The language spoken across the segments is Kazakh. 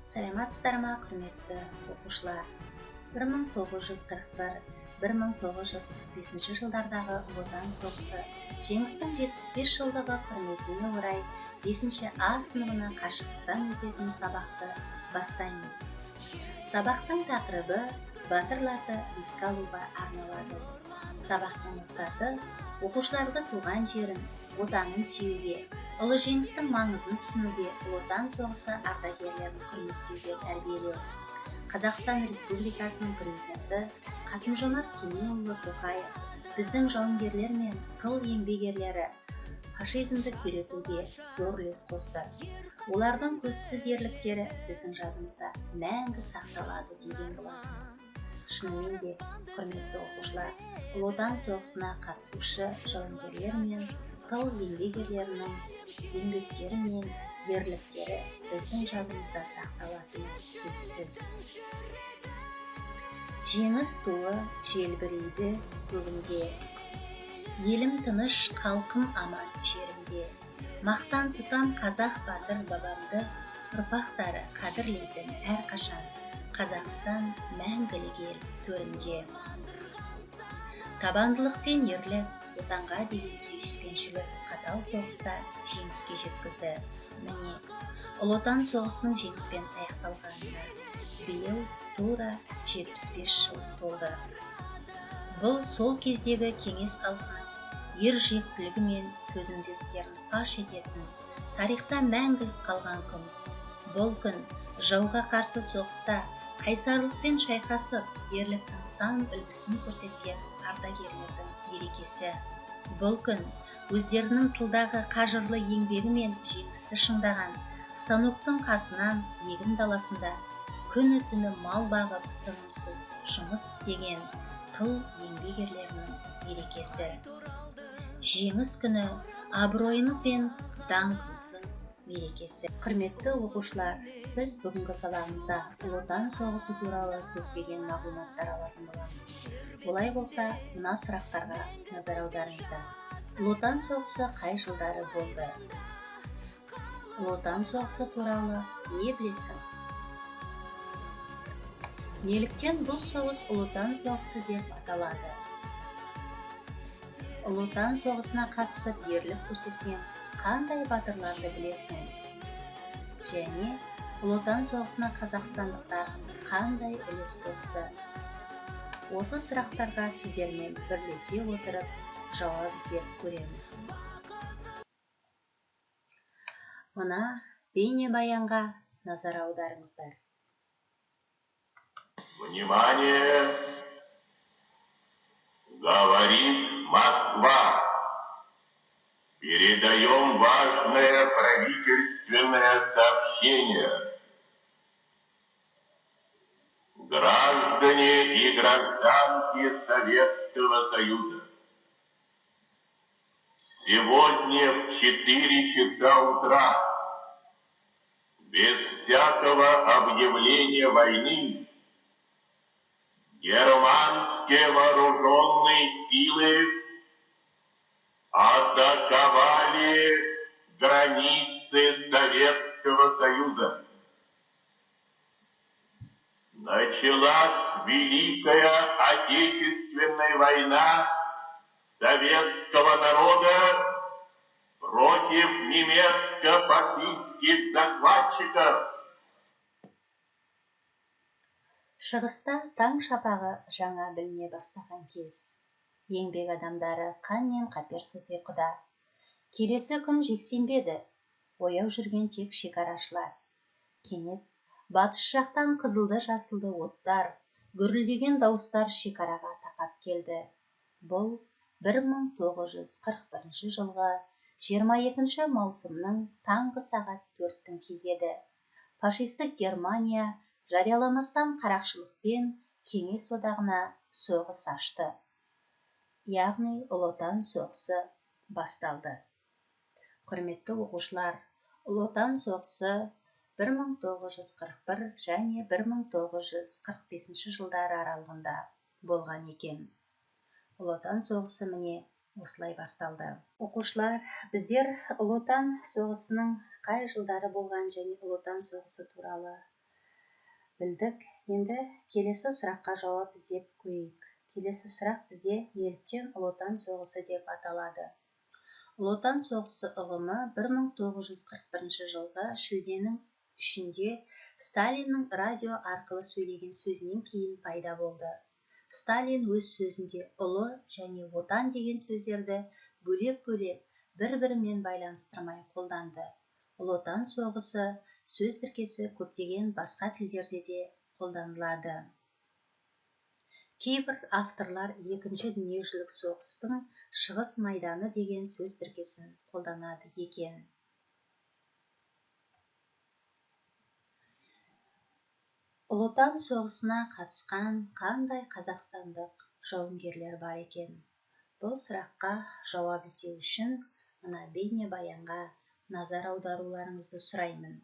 Саламатсыздар ма, құрметті оқушылар? 1941-1945 жылдардағы Ұлы Отан соғысы жеңістің 75 жылдығы құрметіне орай 5 А сыныбына қашықтықтан өтетін сабақты бастаймыз. Сабақтың тақырыбы батырларды еске алуға арналады. Сабақтың мақсаты оқушыларды туған жерін, отанын сүюге, ұлы жеңістің маңызын түсінуге, Ұлы Отан соғысы ардагерлерін құрметтеуге тәрбиелеу. Қазақстан Республикасының президенті Қасым-Жомарт Кемелұлы Тоқаев біздің жауынгерлер мен тыл еңбеккерлері фашизмді күйретуге зор үлес қосты. Олардың көзсіз ерліктері біздің жадымызда мәңгі сақталады деген болатын. Шынымен де, құрметті оқушылар, Ұлы Отан соғысына қатысушы жауынгерлер мен тыл еңбеккерлерінің еңбектері мен ерліктері біздің жадымызда сақталатыны сөзсіз. Жеңіс туы желбірейді көгінде, елім тыныш, халқым аман жерінде. Мақтан тұтам қазақ батыр бабамды, ұрпақтары қадірлейтін әрқашан. Қазақстан мәңгілік ел төрінде. Табандылық пен ерлік, отанға деген сүйіспеншілік қатал соғыста жеңіске жеткізді. Міне, Ұлы Отан соғысының жеңіспен аяқталғанына биыл тура 75 жыл толды. Бұл сол кездегі кеңес халқының ержүректілігі мен төзімділіктерін паш ететін, тарихта мәңгілік қалған күн. Бұл күн жауға қарсы соғыста қайсарлықпен шайқасып, ерліктің сан үлгісін көрсеткен ардагерлердің мерекесі. Бұл күн өздерінің тылдағы қажырлы еңбегі мен жеңісті шыңдаған, станоктың қасынан егін даласында күні-түні мал бағып тынымсыз жұмыс істеген тыл еңбеккерлерінің мерекесі. Жеңіс күні абыройымыз бен даңқымыздың мерекесі. Құрметті оқушылар, біз бүгінгі сабағымызда Ұлы Отан соғысы туралы көптеген мағлұматтар алатын боламыз. Олай болса, мына сұрақтарға назар аударыңыздар. Ұлы Отан соғысы қай жылдары болды? Ұлы Отан соғысы туралы не білесің? Неліктен бұл соғыс Ұлы Отан соғысы деп аталады? Ұлы Отан соғысына қатысып ерлік көрсеткен қандай батырларды білесің? Және Ұлы Отан соғысына қазақстандықтар қандай үлес қосты? Осы сұрақтарға сіздермен бірлесе отырып жауап іздеп көреміз. Мына бейнебаянға назар аударыңыздар. Внимание! Говорит Москва. Передаем важное правительственное сообщение. Граждане и гражданки Советского Союза, сегодня в 4 часа утра, без всякого объявления войны, германские вооруженные силы атаковали границы Советского Союза. Началась Великая Отечественная война советского народа против немецко-фашистских захватчиков. Шығыста таң шапағы жаңа біліне бастаған кез. Еңбек адамдары қан мен қаперсіз ұйқыда. Келесі күн жексенбі еді. Ояу жүрген тек шекарашылар. Кенет батыс жақтан қызылды жасылды оттар, гүрілдеген дауыстар шекараға тақап келді. Бұл 1941 жылғы 22 маусымның таңғы сағат 4-тің кезеді. Фашистік Германия жарияламастан қарақшылықпен кеңес одағына соғыс ашты. Яғни Ұлы Отан соғысы басталды. Құрметті оқушылар, Ұлы Отан соғысы 1941 және 1945 жылдары аралығында болған екен. Ұлы Отан соғысы міне осылай басталды. Оқушылар, біздер Ұлы Отан соғысының қай жылдары болған және Ұлы Отан соғысы туралы Білдік, енді келесі сұраққа жауап іздеп көрейік. Келесі сұрақ бізде неліктен Ұлы Отан соғысы деп аталады. Ұлы Отан соғысы ұғымы 1941 жылғы шілденің 3-інде Сталиннің радио арқылы сөйлеген сөзінен кейін пайда болды. Сталин өз сөзінде ұлы және отан деген сөздерді бөлек-бөлек бір-бірімен байланыстырмай қолданды. Ұлы Отан соғысы сөз тіркесі көптеген басқа тілдерде де қолданылады. Кейбір авторлар Екінші дүниежүзілік соғыстың шығыс майданы деген сөз тіркесін қолданады екен. Ұлы Отан соғысына қатысқан қандай қазақстандық жауынгерлер бар екен? Бұл сұраққа жауап іздеу үшін мына бейнебаянға назар аударуларыңызды сұраймын.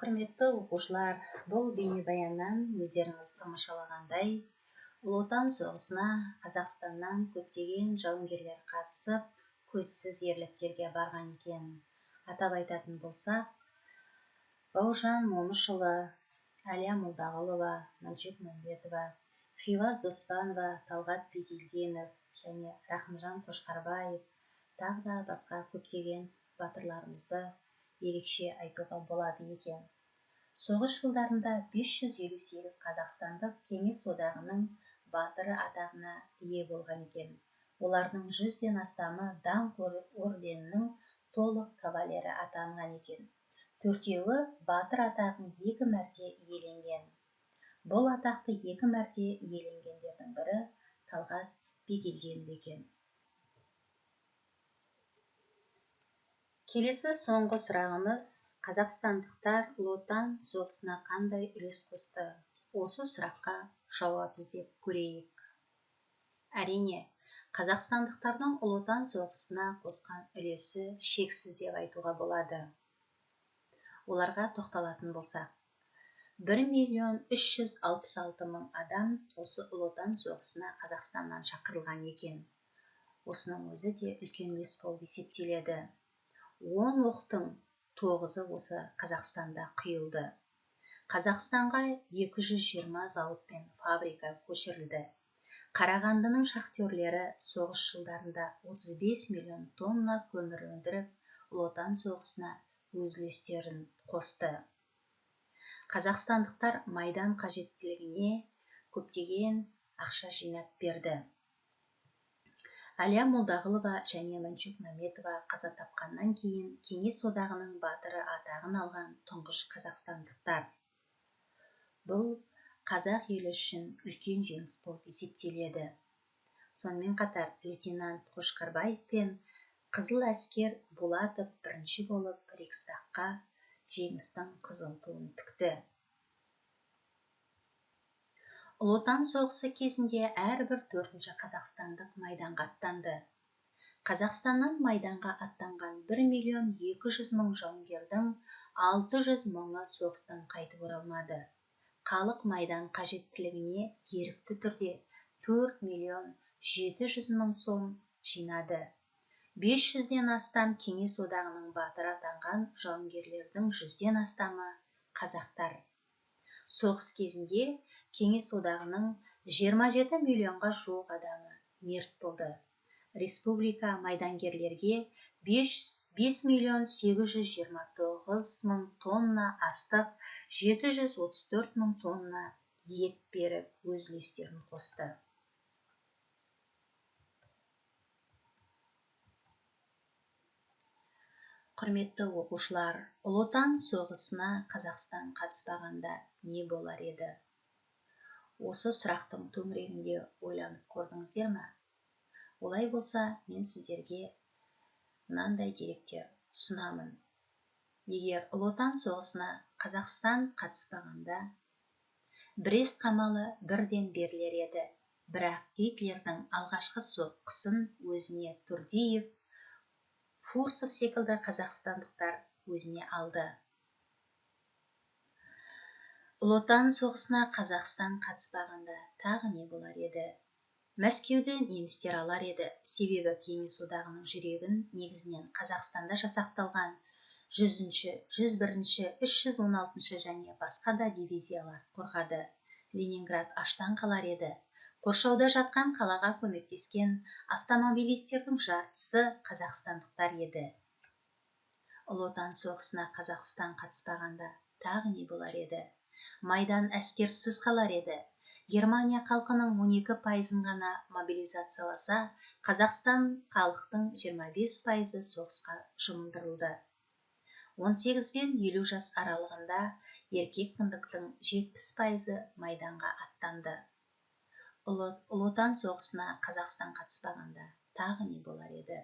Құрметті оқушылар, бұл бейнебаяннан өздеріңіз тамашалағандай, Ұлы Отан соғысына Қазақстаннан көптеген жауынгерлер қатысып, көзсіз ерліктерге барған екен. Атап айтатын болсақ, Бауыржан Момышұлы, Әлия Молдағұлова, Мәлжүк Мәмбетова, Хиуаз Доспанова, Талғат Бигелдинов және Рахымжан Қошқарбаев, тағы да басқа көптеген батырларымызды ерекше айтуға болады екен. Соғыс жылдарында 558 қазақстандық Кеңес одағының батыры атағына ие болған екен. Олардың 100-ден астамы даңқ орденінің толық кавалері атанған екен. 4-еуі батыр атағын 2 мәрте иеленген. Бұл атақты 2 мәрте иеленгендердің бірі Талғат Бигелдинов екен. Келесі соңғы сұрағымыз: қазақстандықтар Ұлы Отан соғысына қандай үлес қосты? Осы сұраққа жауап іздеп көрейік. Әрине, қазақстандықтардың Ұлы Отан соғысына қосқан үлесі шексіз деп айтуға болады. Оларға тоқталатын болсақ, 1.366.000 адам осы Ұлы Отан соғысына Қазақстаннан шақырылған екен. Осының өзі де үлкен үлес болып есептеледі. 10 оқтың 9-ы осы Қазақстанда құйылды. Қазақстанға 220 зауыт пен фабрика көшірілді. Қарағандының шахтерлері соғыс жылдарында 35 миллион тонна көмір өндіріп, Ұлы Отан соғысына өз үлестерін қосты. Қазақстандықтар майдан қажеттілігіне көптеген ақша жинап берді. Әлия Молдағұлова және Мәншүк Мәметова қаза тапқаннан кейін Кеңес одағының батыры атағын алған тұңғыш қазақстандықтар. Бұл қазақ елі үшін үлкен жеңіс болып есептеледі. Сонымен қатар лейтенант Қошқарбаев пен Қызыл әскер Булатов бірінші болып Рейхстагқа жеңістің қызыл туын тікті. Ұлы Отан соғысы кезінде әрбір 4-ші қазақстандық майданға аттанды. Қазақстаннан майданға аттанған 1.200.000 жауынгердің 600 мыңы соғыстан қайтып оралмады. Халық майдан қажеттілігіне ерікті түрде 4.700.000 сом жинады. 500-ден астам Кеңес одағының батыры атанған жауынгерлердің 100-ден астамы қазақтар. Соғыс кезінде Кеңес одағының 27 миллионға жуық адамы мерт болды. Республика майдангерлерге 5.829.000 тонна астық, 734.000 тонна ет беріп, өз үлестерін қосты. Құрметті оқушылар, Ұлы Отан соғысына Қазақстан қатыспағанда не болар еді? Осы сұрақтың төңірегінде ойланып көрдіңіздер ме? Олай болса, мен сіздерге мынандай деректер ұсынамын. Егер Ұлы Отан соғысына Қазақстан қатыспағанда, Брест қамалы бірден берілер еді. Бірақ Гитлердің алғашқы соққысын өзіне Турдиев, Фурсов секілді қазақстандықтар өзіне алды. Ұлы Отан соғысына Қазақстан қатыспағанда тағы не болар еді? Мәскеуді немістер алар еді, себебі Кеңес одағының жүрегін негізінен Қазақстанда жасақталған 100-ші, 101-ші, 316-ші және басқа да дивизиялар қорғады. Ленинград аштан қалар еді. Қоршауда жатқан қалаға көмектескен автомобилистердің жартысы қазақстандықтар еді. Ұлы Отан соғысына Қазақстан қатыспағанда тағы не болар еді? Майдан әскерсіз қалар еді. Германия халқының 12% ғана мобилизацияласа, Қазақстан халықтың 25% соғысқа жұмылдырылды. 18 пен 50 жас аралығында еркек кіндіктің 70% майданға аттанды. Ұлы Отан соғысына Қазақстан қатыспағанда тағы не болар еді?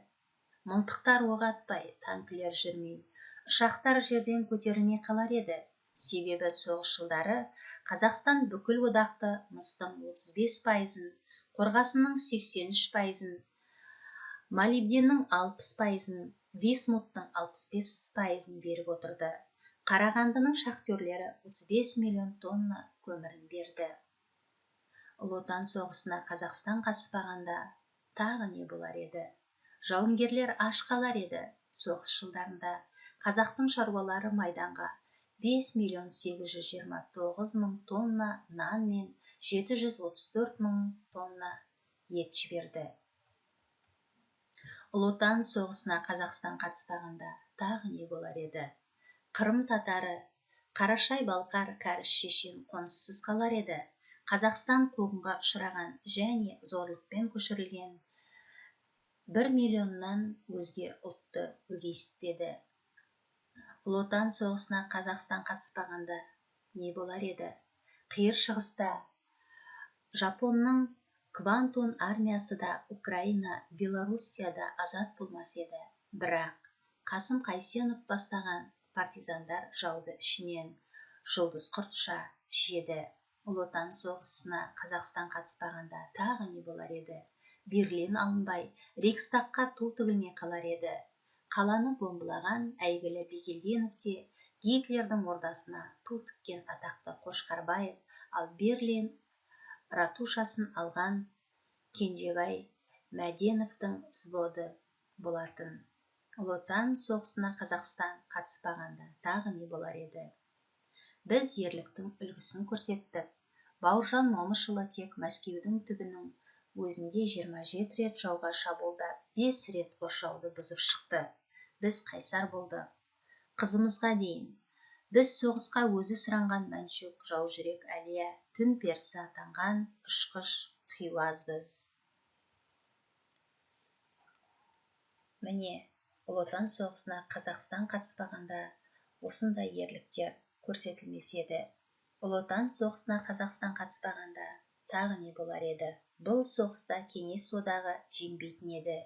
Мылтықтар оқ атпай, танкілер жүрмей, ұшақтар жерден көтерілмей қалар еді. Себебі соғыс жылдары Қазақстан бүкіл одақты мыстың 35%, қорғасынның 83%, молибденнің 60%, висмуттың 65%-ын беріп отырды. Қарағандының шахтерлері 35 миллион тонна көмірін берді. Ұлы Отан соғысына Қазақстан қатыспағанда тағы не болар еді? Жауынгерлер аш қалар еді. Соғыс жылдарында қазақтың шаруалары майданға 5.829.000 тонна нан мен 734.000 тонна ет жіберді. Ұлы Отан соғысына Қазақстан қатыспағанда тағы не болар еді? Қырым татары, Қарашай-Балқар, Кәріс-Шешен қоныссыз қалар еді. Қазақстан қуғынға ұшыраған және зорлықпен көшірілген 1 миллионнан өзге ұлтты өгейсітпеді. Ұлы Отан соғысына Қазақстан қатыспағанда не болар еді? Қиыр шығыста Жапонның Квантун армиясы да Украина, Белоруссияда азат болмас еді. Бірақ Қасым Қайсенов бастаған партизандар жауды ішінен жұлдыз құртша жеді. Ұлы Отан соғысына Қазақстан қатыспағанда тағы не болар еді? Берлин алынбай, Рейхстагқа ту тігілмей қалар еді. Қаланы бомбылаған әйгілі Бигелдинов те Гитлердің ордасына ту тіккен атақты Қошқарбаев, ал Берлин ратушасын алған Кенжебай Мәденовтың взводы болатын. Ұлы Отан соғысына Қазақстан қатыспағанда тағы не болар еді? Біз ерліктің үлгісін көрсеттік. Бауыржан Момышұлы тек Мәскеудің түбінің өзінде 27 рет жауға шабуылдап 5 рет қоршауды бұзып шықты. Біз қайсар болдық. Қызымызға дейін. Біз соғысқа өзі сұранған Мәншүк, жаужүрек Әлия, түн перісі атанған ұшқыш Хиуазбыз. Міне, Ұлы Отан соғысына Қазақстан қатыспағанда осындай ерліктер көрсетілмес еді. Ұлы Отан соғысына Қазақстан қатыспағанда тағы не болар еді? Бұл соғыста Кеңес одағы жеңбейтін еді.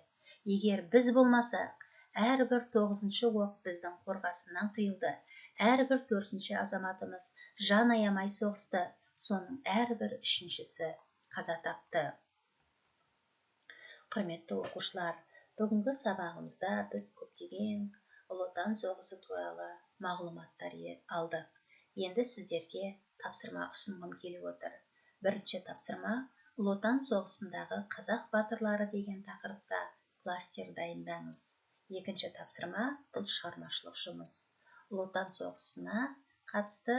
Егер біз болмасақ, әрбір 9-шы оқ біздің қорғасынан құйылды. Әрбір 4-ші азаматымыз жан аямай соғысты. Соның әрбір 3-шісі қаза тапты. Құрметті оқушылар, бүгінгі сабағымызда біз көптеген Ұлы Отан соғысы туралы мағлұматтар алдық. Енді сіздерге тапсырма ұсынғым келіп отыр. Бірінші тапсырма Ұлы Отан соғысындағы қазақ батырлары деген тақырыпта кластер дайындаңыз. Екінші тапсырма бұл шығармашылық жұмыс. Ұлы Отан соғысына қатысты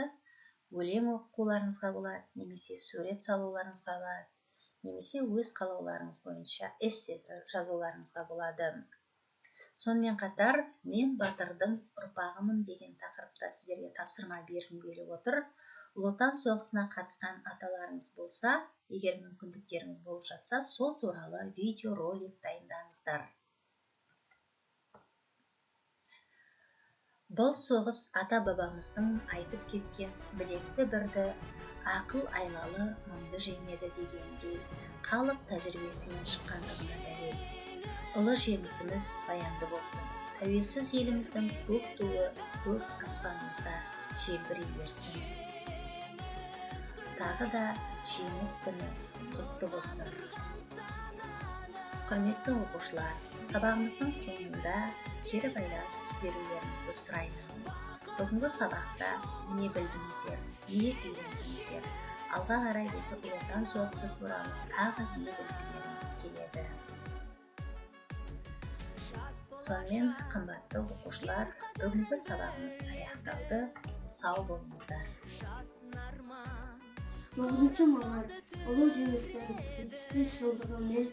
өлең оқуларыңызға болады, немесе сурет салуларыңызға болады, немесе өз қалауларыңыз бойынша эссе жазуларыңызға болады. Сонымен қатар, мен батырдың ұрпағымын деген тақырыпта сіздерге тапсырма бергім келіп отыр. Ұлы Отан соғысына қатысқан аталарыңыз болса, егер мүмкіндіктеріңіз болып жатса, сол туралы видеоролик дайындаңыздар. Бұл соғыс ата-бабамыздың айтып кеткен білекті бірді, ақыл айлалы мұңды жеңеді дегендей халық тәжірибесімен шыққандығына дәлел. Ұлы жеңісіміз баянды болсын. Тәуелсіз еліміздің көк туы көк аспанымызда желбірей берсін. Тағы да жеңіс күні құтты болсын. Құрметті оқушылар, сабағымыздың соңында кері байланыс берулеріңізді сұраймын. Бүгінгі сабақта не білдіңіздер, не үйрендіңіздер? Алға қарай осы Ұлы Отан соғысы туралы тағы не білгілеріңіз келеді? Сонымен, қымбатты оқушылар, бүгінгі сабағымыз аяқталды. Сау болыңыздар. 9 мамыр ұлы жеңістің 75 жылдығымен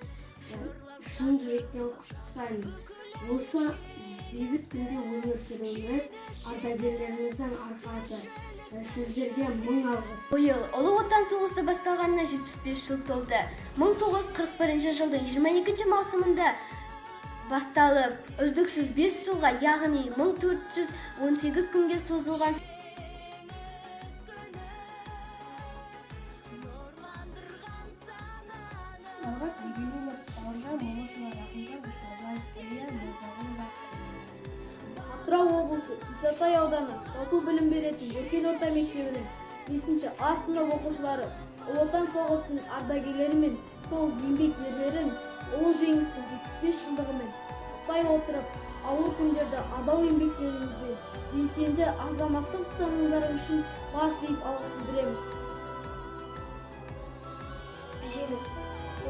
шын жүректен құттықтаймын. Осы бейбіт күнде өмір сүруіміз ардагерлеріміздің арқасы. Сіздерге мың алғыс. Биыл Ұлы Отан соғысы басталғанына 75 жыл толды. 1941 жылдың 22 маусымында басталып, үздіксіз 5 жылға, яғни 1418 күнге созылған Атырау облысы Исатай ауданы Тату білім беретін Өркен орта мектебінің 5-ші А сынып оқушылары Ұлы Отан соғысының ардагерлері мен сол еңбек ерлерін ұлы жеңістің 75 жылдығымен құттықтай отырып, ауыр күндерді адал еңбектеріңізбен белсенді азаматтық ұстанымдарыңыз үшін бас иіп алғыс білдіреміз. жеңіс.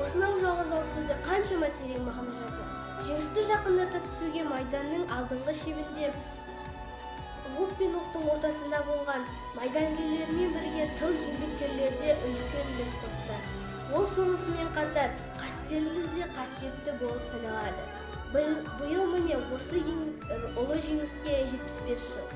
Осынау жалғыз ауыз сөзде қаншама терең мағына жатыр. Жеңісті жақындата түсуге майданның алдыңғы шебінде от пен оқтың ортасында болған майдангерлермен бірге тыл еңбеккерлерде үлкен үлес қосты. Ол сонысымен қатар қастерлі де қасиетті болып саналады. Биыл міне осы ұлы жеңіске 75 жыл.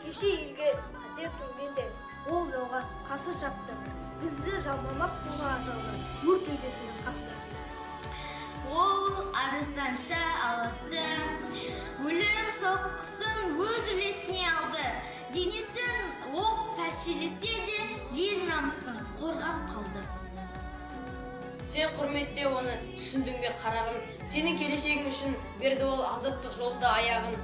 Кеше елге қатер төнгенде ол жауға қарсы шапты. Бізді жалмамақ болған жауға өрт төбесінен қақты. Ол арыстанша алысты, өлім соққысын өз үлесіне алды. Денесін оқ пәршелесе де ел намысын қорғап қалды. Сен құрметте оны түсіндің бе қарағым? Сенің келешегің үшін берді ол азаттық жолда аяғын.